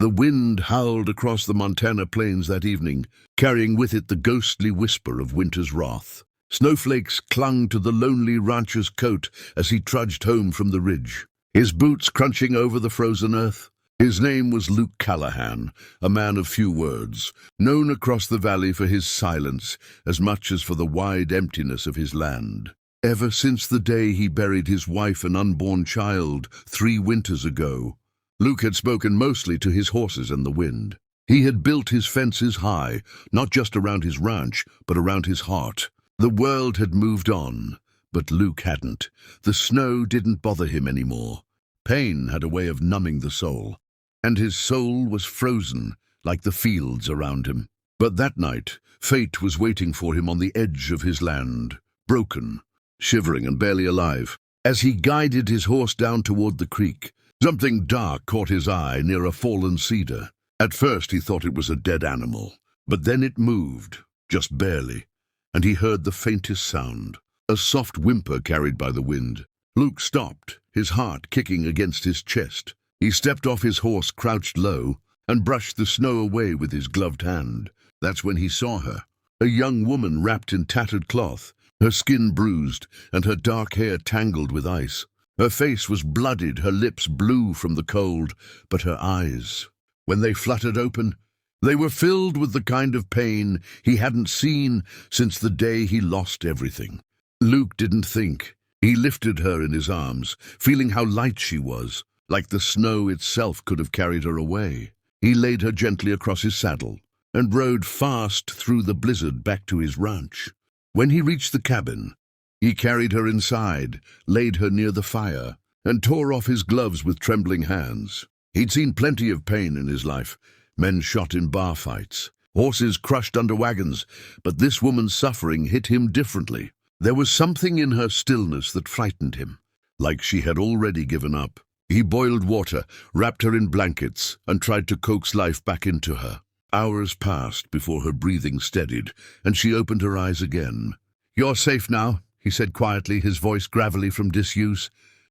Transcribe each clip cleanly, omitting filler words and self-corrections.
The wind howled across the Montana plains that evening, carrying with it the ghostly whisper of winter's wrath. Snowflakes clung to the lonely rancher's coat as he trudged home from the ridge, his boots crunching over the frozen earth. His name was Luke Callahan, a man of few words, known across the valley for his silence as much as for the wide emptiness of his land. Ever since the day he buried his wife and unborn child 3 winters ago, Luke had spoken mostly to his horses and the wind. He had built his fences high, not just around his ranch, but around his heart. The world had moved on, but Luke hadn't. The snow didn't bother him anymore. Pain had a way of numbing the soul, and his soul was frozen like the fields around him. But that night, fate was waiting for him on the edge of his land, broken, shivering and barely alive. As he guided his horse down toward the creek, something dark caught his eye near a fallen cedar. At first he thought it was a dead animal, but then it moved, just barely, and he heard the faintest sound, a soft whimper carried by the wind. Luke stopped, his heart kicking against his chest. He stepped off his horse, crouched low, and brushed the snow away with his gloved hand. That's when he saw her, a young woman wrapped in tattered cloth, her skin bruised and her dark hair tangled with ice. Her face was bloodied, her lips blue from the cold, but her eyes, when they fluttered open, they were filled with the kind of pain he hadn't seen since the day he lost everything. Luke didn't think. He lifted her in his arms, feeling how light she was, like the snow itself could have carried her away. He laid her gently across his saddle and rode fast through the blizzard back to his ranch. When he reached the cabin, he carried her inside, laid her near the fire, and tore off his gloves with trembling hands. He'd seen plenty of pain in his life, men shot in bar fights, horses crushed under wagons, but this woman's suffering hit him differently. There was something in her stillness that frightened him, like she had already given up. He boiled water, wrapped her in blankets, and tried to coax life back into her. Hours passed before her breathing steadied, and she opened her eyes again. "You're safe now," he said quietly, his voice gravelly from disuse.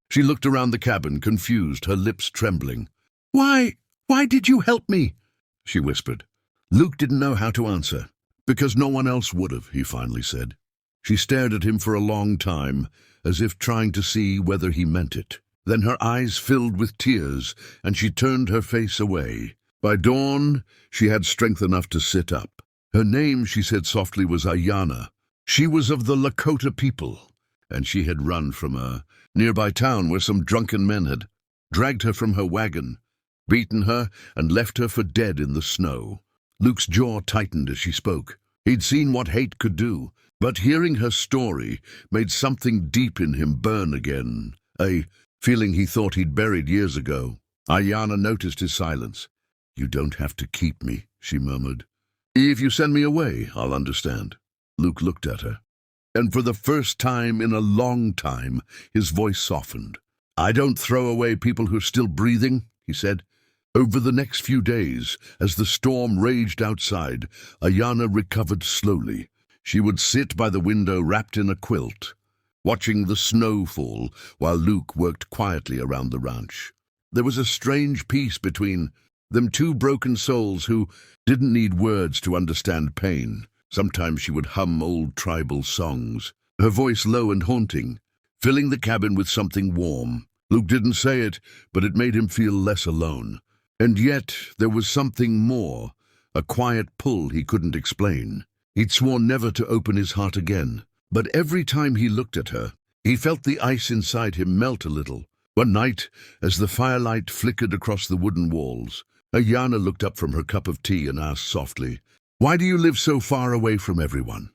She looked around the cabin, confused, her lips trembling. Why did you help me?" she whispered. Luke didn't know how to answer. "Because no one else would have," he finally said. She stared at him for a long time, as if trying to see whether he meant it. Then her eyes filled with tears, and she turned her face away. By dawn, she had strength enough to sit up. Her name, she said softly, was Ayanna. She was of the Lakota people, and she had run from a nearby town where some drunken men had dragged her from her wagon, beaten her, and left her for dead in the snow. Luke's jaw tightened as she spoke. He'd seen what hate could do, but hearing her story made something deep in him burn again, a feeling he thought he'd buried years ago. Ayanna noticed his silence. "You don't have to keep me," she murmured. "If you send me away, I'll understand." Luke looked at her, and for the first time in a long time, his voice softened. "I don't throw away people who're still breathing," he said. Over the next few days, as the storm raged outside, Ayanna recovered slowly. She would sit by the window wrapped in a quilt, watching the snow fall while Luke worked quietly around the ranch. There was a strange peace between them, two broken souls who didn't need words to understand pain. Sometimes she would hum old tribal songs, her voice low and haunting, filling the cabin with something warm. Luke didn't say it, but it made him feel less alone. And yet there was something more, a quiet pull he couldn't explain. He'd sworn never to open his heart again, but every time he looked at her, he felt the ice inside him melt a little. One night, as the firelight flickered across the wooden walls, Ayanna looked up from her cup of tea and asked softly, "Why do you live so far away from everyone?"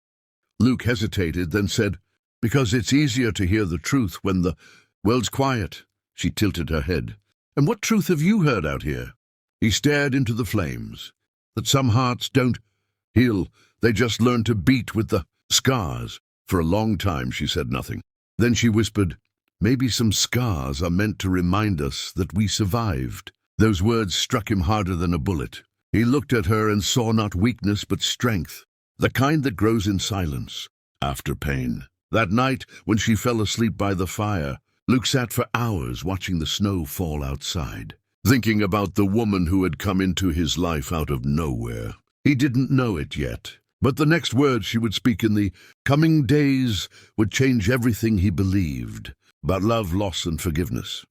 Luke hesitated, then said, "Because it's easier to hear the truth when the world's quiet." She tilted her head. "And what truth have you heard out here?" He stared into the flames. "That some hearts don't heal, they just learn to beat with the scars." For a long time she said nothing. Then she whispered, "Maybe some scars are meant to remind us that we survived." Those words struck him harder than a bullet. He looked at her and saw not weakness but strength, the kind that grows in silence, after pain. That night, when she fell asleep by the fire, Luke sat for hours watching the snow fall outside. thinking about the woman who had come into his life out of nowhere. He didn't know it yet, but the next words she would speak in the coming days would change everything he believed about love, loss, and forgiveness.